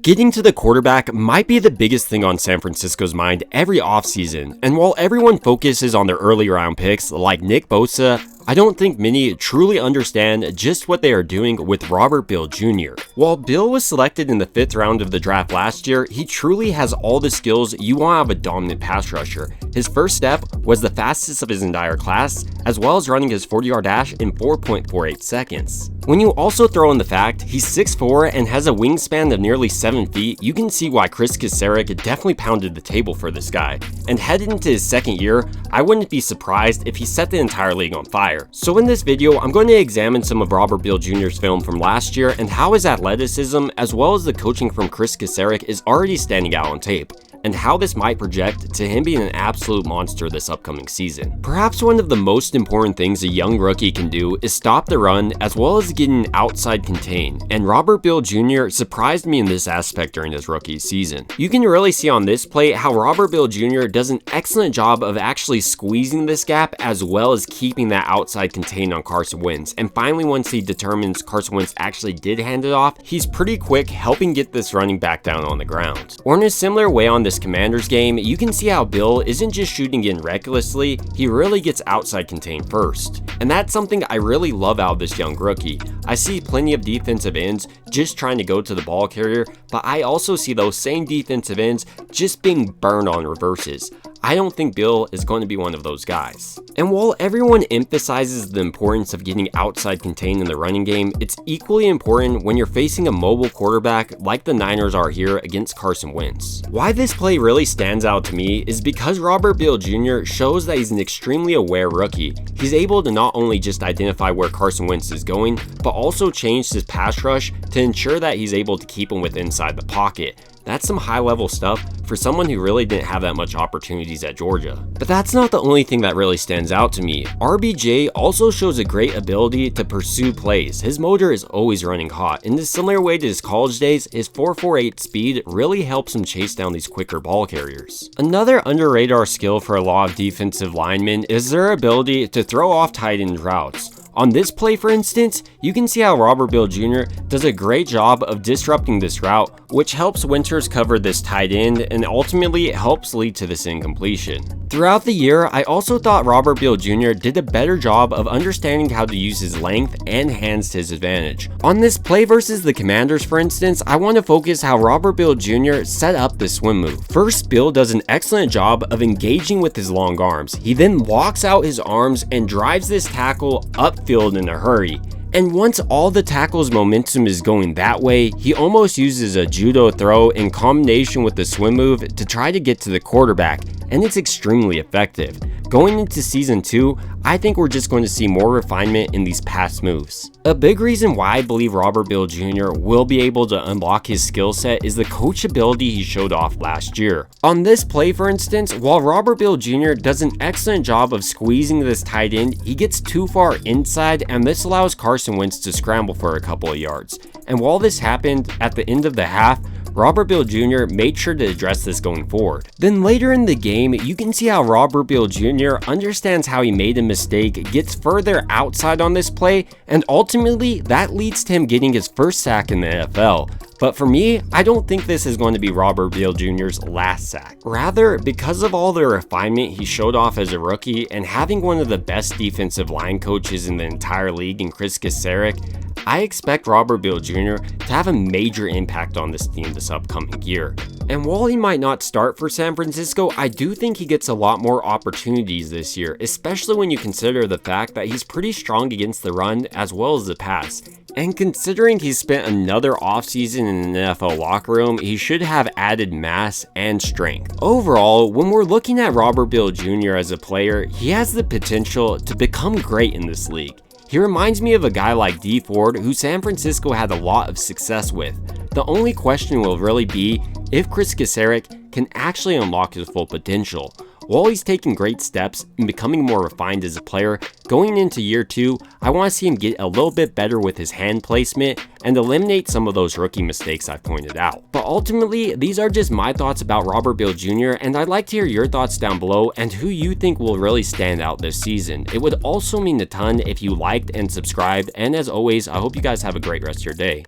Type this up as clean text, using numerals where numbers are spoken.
Getting to the quarterback might be the biggest thing on San Francisco's mind every offseason, and while everyone focuses on their early round picks like Nick Bosa, I don't think many truly understand just what they are doing with Robert Beal Jr. While Beal was selected in the 5th round of the draft last year, he truly has all the skills you want out of a dominant pass rusher. His first step was the fastest of his entire class, as well as running his 40-yard dash in 4.48 seconds. When you also throw in the fact he's 6'4" and has a wingspan of nearly 7 feet, you can see why Kris Kocurek definitely pounded the table for this guy. And headed into his 2nd year, I wouldn't be surprised if he set the entire league on fire. So in this video, I'm going to examine some of Robert Beal Jr.'s film from last year and how his athleticism, as well as the coaching from Kris Kocurek, is already standing out on tape, and how this might project to him being an absolute monster this upcoming season. Perhaps one of the most important things a young rookie can do is stop the run as well as getting outside contain, and Robert Beal Jr. surprised me in this aspect during his rookie season. You can really see on this play how Robert Beal Jr. does an excellent job of actually squeezing this gap as well as keeping that outside contained on Carson Wentz, and finally once he determines Carson Wentz actually did hand it off, he's pretty quick helping get this running back down on the ground. Or in a similar way on this Commanders game, you can see how Beal isn't just shooting in recklessly, he really gets outside contained first. And that's something I really love out of this young rookie. I see plenty of defensive ends just trying to go to the ball carrier, but I also see those same defensive ends just being burned on reverses. I don't think Beal is going to be one of those guys. And while everyone emphasizes the importance of getting outside contained in the running game, it's equally important when you're facing a mobile quarterback like the Niners are here against Carson Wentz. Why this play really stands out to me is because Robert Beal Jr. shows that he's an extremely aware rookie. He's able to not only just identify where Carson Wentz is going, but also change his pass rush to ensure that he's able to keep him within inside the pocket. That's some high-level stuff for someone who really didn't have that much opportunities at Georgia. But that's not the only thing that really stands out to me. RBJ also shows a great ability to pursue plays. His motor is always running hot. In a similar way to his college days, his 4.48 speed really helps him chase down these quicker ball carriers. Another under-radar skill for a lot of defensive linemen is their ability to throw off tight end routes. On this play, for instance, you can see how Robert Beal Jr. does a great job of disrupting this route, which helps Winters cover this tight end and ultimately it helps lead to this incompletion. Throughout the year, I also thought Robert Beal Jr. did a better job of understanding how to use his length and hands to his advantage. On this play versus the Commanders, for instance, I want to focus how Robert Beal Jr. set up the swim move. First, Beal does an excellent job of engaging with his long arms. He then walks out his arms and drives this tackle upfield in a hurry. And once all the tackle's momentum is going that way, he almost uses a judo throw in combination with the swim move to try to get to the quarterback, and it's extremely effective. Going into season 2, I think we're just going to see more refinement in these pass moves. A big reason why I believe Robert Beal Jr. will be able to unlock his skill set is the coachability he showed off last year. On this play, for instance, while Robert Beal Jr. does an excellent job of squeezing this tight end, he gets too far inside, and this allows Carson Wentz to scramble for a couple of yards. And while this happened at the end of the half, Robert Beal Jr. made sure to address this going forward. Then later in the game, you can see how Robert Beal Jr. understands how he made a mistake, gets further outside on this play, and ultimately that leads to him getting his first sack in the NFL. But for me, I don't think this is going to be Robert Beal Jr.'s last sack. Rather, because of all the refinement he showed off as a rookie and having one of the best defensive line coaches in the entire league in Kris Kocurek, I expect Robert Beal Jr. to have a major impact on this team this upcoming year. And while he might not start for San Francisco, I do think he gets a lot more opportunities this year, especially when you consider the fact that he's pretty strong against the run as well as the pass. And considering he's spent another offseason in an NFL locker room, he should have added mass and strength. Overall, when we're looking at Robert Beal Jr. as a player, he has the potential to become great in this league. He reminds me of a guy like Dee Ford, who San Francisco had a lot of success with. The only question will really be if Kris Kocurek can actually unlock his full potential. While he's taking great steps in becoming more refined as a player, going into year 2, I want to see him get a little bit better with his hand placement and eliminate some of those rookie mistakes I pointed out. But ultimately, these are just my thoughts about Robert Beal Jr., and I'd like to hear your thoughts down below and who you think will really stand out this season. It would also mean a ton if you liked and subscribed, and as always, I hope you guys have a great rest of your day.